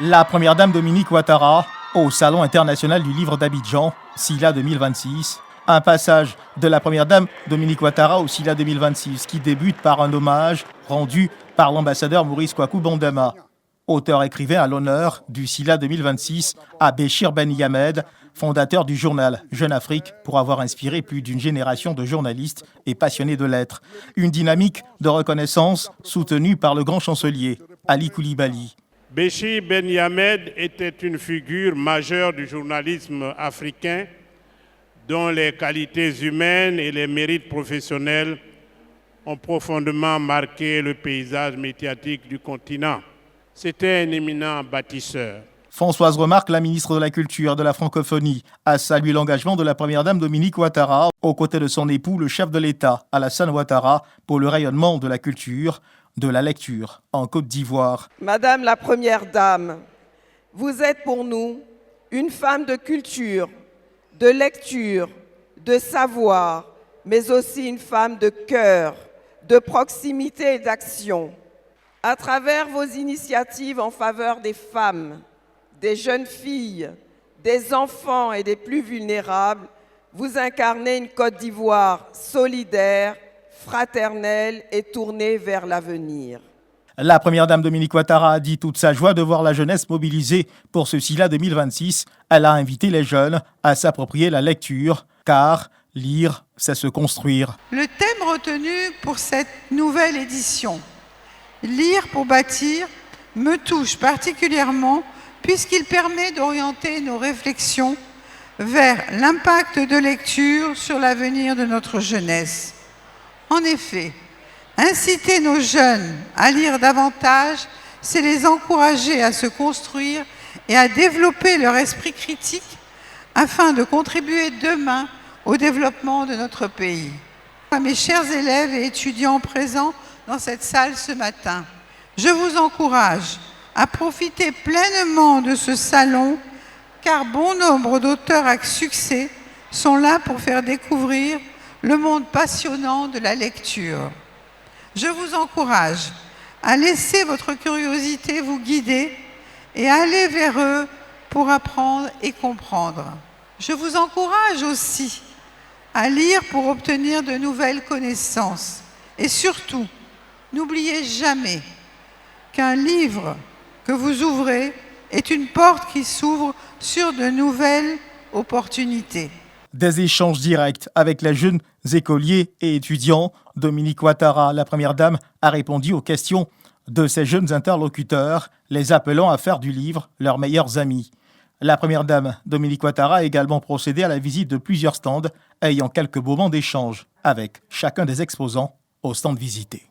La première dame Dominique Ouattara au Salon international du livre d'Abidjan, SILA 2026. Un passage de la première dame Dominique Ouattara au SILA 2026 qui débute par un hommage rendu par l'ambassadeur Maurice Kwaku Bondema, auteur-écrivain à l'honneur du SILA 2026 à Béchir Ben Yamed, fondateur du journal Jeune Afrique, pour avoir inspiré plus d'une génération de journalistes et passionnés de lettres. Une dynamique de reconnaissance soutenue par le grand chancelier Ali Koulibaly. Béchir Ben Yamed était une figure majeure du journalisme africain dont les qualités humaines et les mérites professionnels ont profondément marqué le paysage médiatique du continent. C'était un éminent bâtisseur. Françoise Remarque, la ministre de la Culture et de la Francophonie, a salué l'engagement de la première dame Dominique Ouattara aux côtés de son époux, le chef de l'État, Alassane Ouattara, pour le rayonnement de la culture, de la lecture en Côte d'Ivoire. Madame la première dame, vous êtes pour nous une femme de culture, de lecture, de savoir, mais aussi une femme de cœur, de proximité et d'action. À travers vos initiatives en faveur des femmes, des jeunes filles, des enfants et des plus vulnérables, vous incarnez une Côte d'Ivoire solidaire, fraternelle et tournée vers l'avenir. La première dame Dominique Ouattara a dit toute sa joie de voir la jeunesse mobilisée pour ce SILA 2026. Elle a invité les jeunes à s'approprier la lecture, car lire, c'est se construire. Le thème retenu pour cette nouvelle édition, Lire pour bâtir, me touche particulièrement puisqu'il permet d'orienter nos réflexions vers l'impact de lecture sur l'avenir de notre jeunesse. En effet, inciter nos jeunes à lire davantage, c'est les encourager à se construire et à développer leur esprit critique afin de contribuer demain au développement de notre pays. À mes chers élèves et étudiants présents dans cette salle ce matin, je vous encourage à profiter pleinement de ce salon car bon nombre d'auteurs à succès sont là pour faire découvrir le monde passionnant de la lecture. Je vous encourage à laisser votre curiosité vous guider et à aller vers eux pour apprendre et comprendre. Je vous encourage aussi à lire pour obtenir de nouvelles connaissances. Et surtout, n'oubliez jamais qu'un livre que vous ouvrez est une porte qui s'ouvre sur de nouvelles opportunités. Des échanges directs avec les jeunes écoliers et étudiants. Dominique Ouattara, la première dame, a répondu aux questions de ses jeunes interlocuteurs, les appelant à faire du livre leurs meilleurs amis. La première dame, Dominique Ouattara, a également procédé à la visite de plusieurs stands, ayant quelques moments d'échange avec chacun des exposants au stand visité.